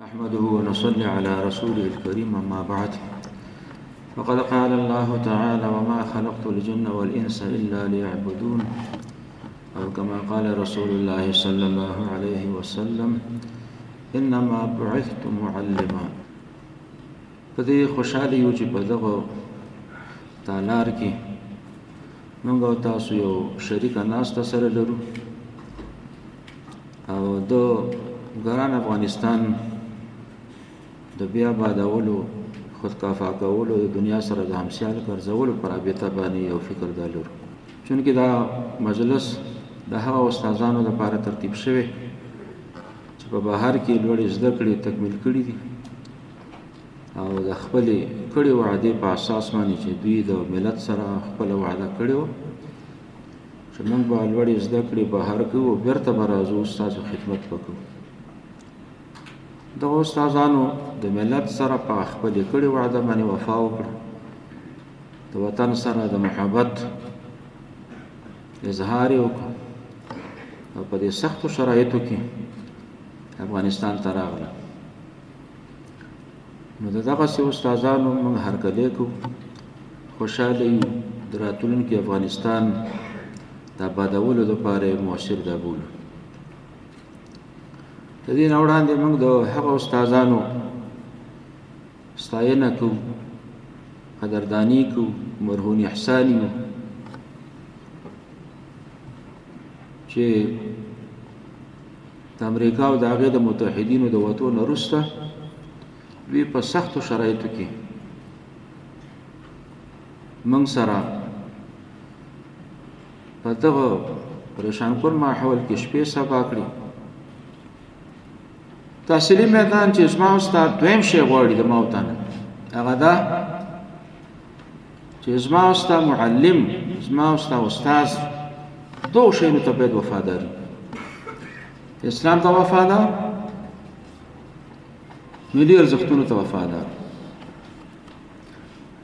نحمده ونصلي على رسوله الكريم أما بعد فقد قال الله تعالى وما خلقت الجن والإنس إلا ليعبدون أو كما قال رسول الله صلى الله عليه وسلم إنما بعثت معلما. په دې خوشحالي یو چې په دغه تالار کې موږ او تاسو یو شریکه ناسته سره لرو او د ګران افغانستان د بیا آبادولو خودکفا کولو د دنیا سره د همسیال ګرځولو په رابطه باندې یو فکر درلود. چونکې دا مجلس د هغه استادانو لپاره ترتیب شوی چې په بهر کې لوړې زده کړې تکمیل کړي دي او د خپلې کړې وعدې په اساس باندې چې دوی د ملت سره خپله وعده کړې وه چې موږ به لوړې زده کړې بهر کوو، بېرته به راځو ستاسو خدمت وکړو. دغه استادانو د ملت سره په خپلې کړې وعده باندې وفا وکړه، د وطن سره د محبت اظهار یې وکړو او په دې سختو شرایطو کې افغانستان ته راغله. نو د دغسې استادانو موږ هرکلی کوو، خوشحاله یو د راتلونکي افغانستان د آبادولو لپاره یې مؤثر دا بولو. د دې نه وړاندې موږ د هغه استادانو ستاینه کوو، قدرداني کوو، مرهون احسان یو چې د امریکا او د هغې د متحدینو د وتو نه وروسته دوی په سختو شرایطو کې موږ سره په دغه پریشان کن ماحول کې شپې سبا کړي. تحصیلي میدان چې زما استاد دویم شی غواړي د ما او تا نه هغه دا چې زما استاد معلم، زما استاد استاذ دو شیانو ته باید وفادار اسلام ته وفادار، ملي ارزښتونو ته وفادار.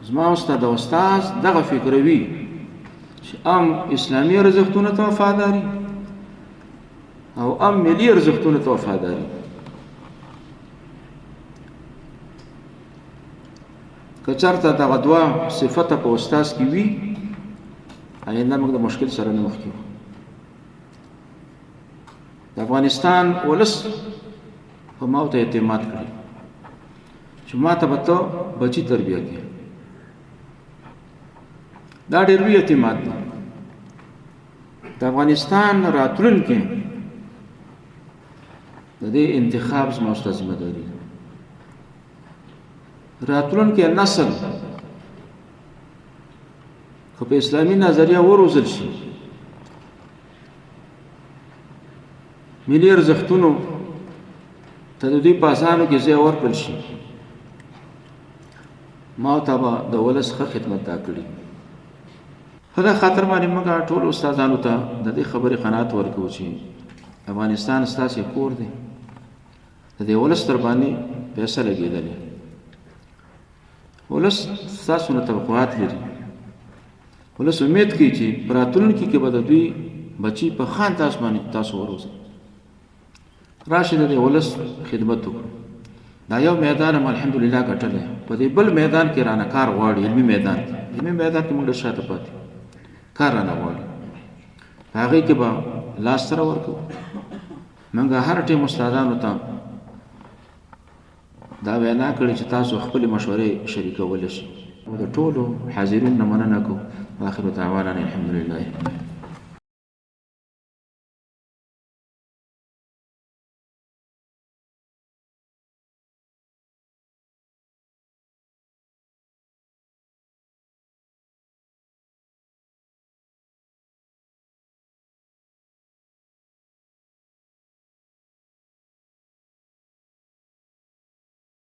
زما استاد او استاذ دغه فکروي چې ام اسلامي ارزښتونو ته وفاداري او ام ملي ارزښتونو ته وفاداري. که چېرته دغه دوه صفته په استاذ کې وي آینده موږ د مشکل سره نه مخ کېږو. د افغانستان ولس په ما ته اعتماد کړی چې ما ته به ته بچي تربیه کړې. دا ډېر لوی اعتماد دی. د افغانستان راتلونکی د دې انتخاب زما ستا ذمه داري ده. راتلونکی نسل که په اسلامي نظریه وروزل شي، ملي ارزښتونو ته د دوی په اذانو کې ځای ورکړل شي، ما ته به د ولس ښه خدمت دا کړي. په دغه خاطر باندې موږ ټولو استادانو ته د دې خبرې قناعت ورکوو چې افغانستان ستاسې کور دی، د دې ولس تر باندې پیسه لګېدلې، ولس ستاسو نه توقعات لري، ولس امید کوي چې په راتلونکي کې به د دوی بچي په ښه انداز باندې تاسو وروزئ. راشئ د دې ولس خدمت وکړو. دا یو میدان هم الحمدلله ګټلی، په دې بل میدان کې رانه کار غواړي. علمي میدان کې موږ ډېر شاته پاتې، کار رانه غواړي، په هغې کې به لاس سره ورکوو. موږ هر ټیم استادانو ته دا وینا کړې چې تاسو خپلې مشورې شریکولی شئ. د ټولو حاضرین نه مننه کوو. آخر دعوانا الحمدلله.